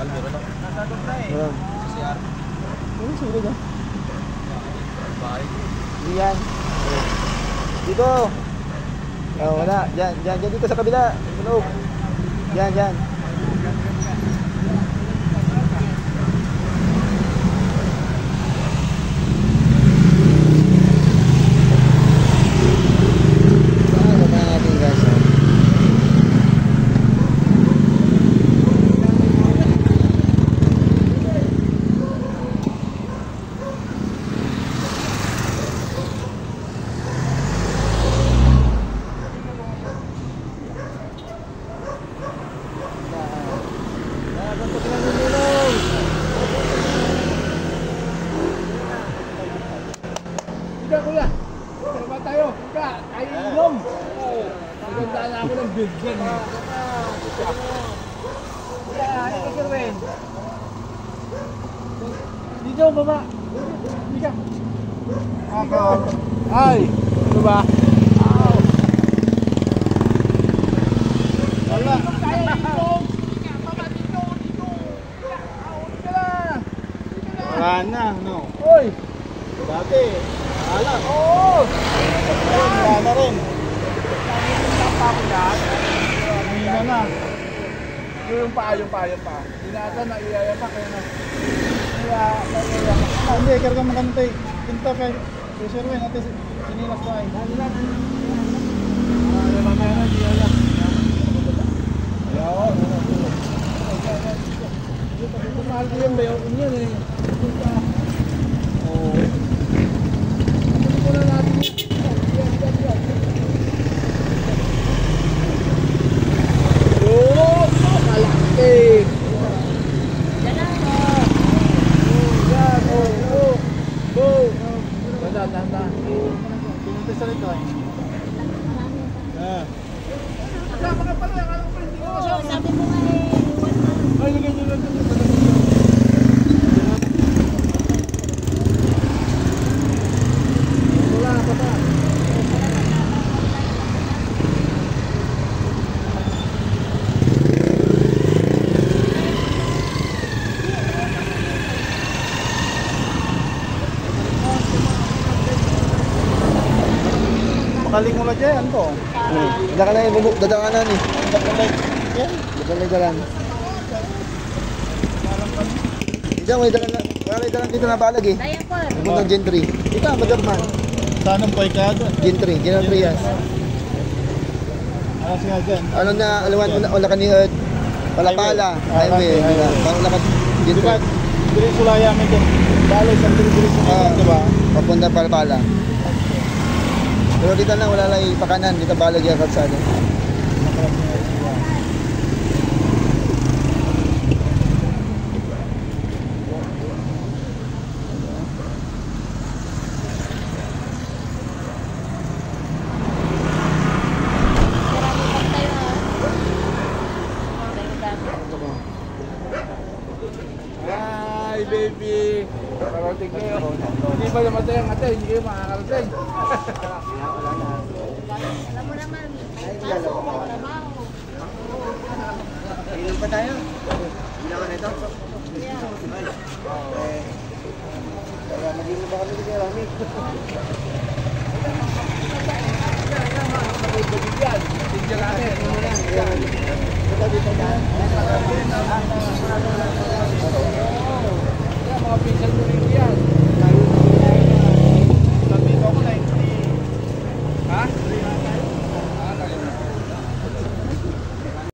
meron ako. Nasa doon eh. CR. Ano sulod ah? Bahay. Diyan. Dito. Oh, wala. Diyan dito sa kabila. Tulog. Diyan. Dito, baba. Dika. Ako. Ay, ano ba? Wala. Wala na, no? Oy! Dati, alam. Oo! Wala na rin. Hindi na. Yung pa. Hindi na ata naiyaya pa kaya na. Hindi, karga mo kami tayo. Pinto kay Sir Wen, natin sinilas ko ay. Mamaya na, di alam. Ayaw. Mahal ko yung bayaw ko niyan eh. Oo. Ano muna natin yun? Oo! Malaki! Tanda. Pinunta sa rito eh. Kasama ka pala, akala ko hindi ko kasama. Sabi mo nga eh. Ay, lagay nyo lang. Wala ka pa. Makaling mo na dyan, ano to? Daka na yung dadaanan eh. Daka-dalan. Diyan, may dalang dito na balag eh. Diaper. Pumunta Gen 3. Ika, Madarman. Saan ang poy ka doon? Gen 3, General Trias. Alas nga dyan. Ano na, alawan mo na, wala ka ni Earth. Palapala. Highway. Wala ka Gen 3. Diba, diris ulaya mo doon. Balo, isang diris mo diba? Papunta Palapala. Pero dito na, wala lang ipakanan. Dito balag yung kalsada. Hi baby! Karating kayo. Hindi ba namatay ang ate? Hindi kayo makakarating. Alam mo naman, pasok mo, trabaho. Ilan pa tayo? Ilan ka na ito? Kaya magiging ba kami dito, Rami? Tigyan natin. Ito dito dyan.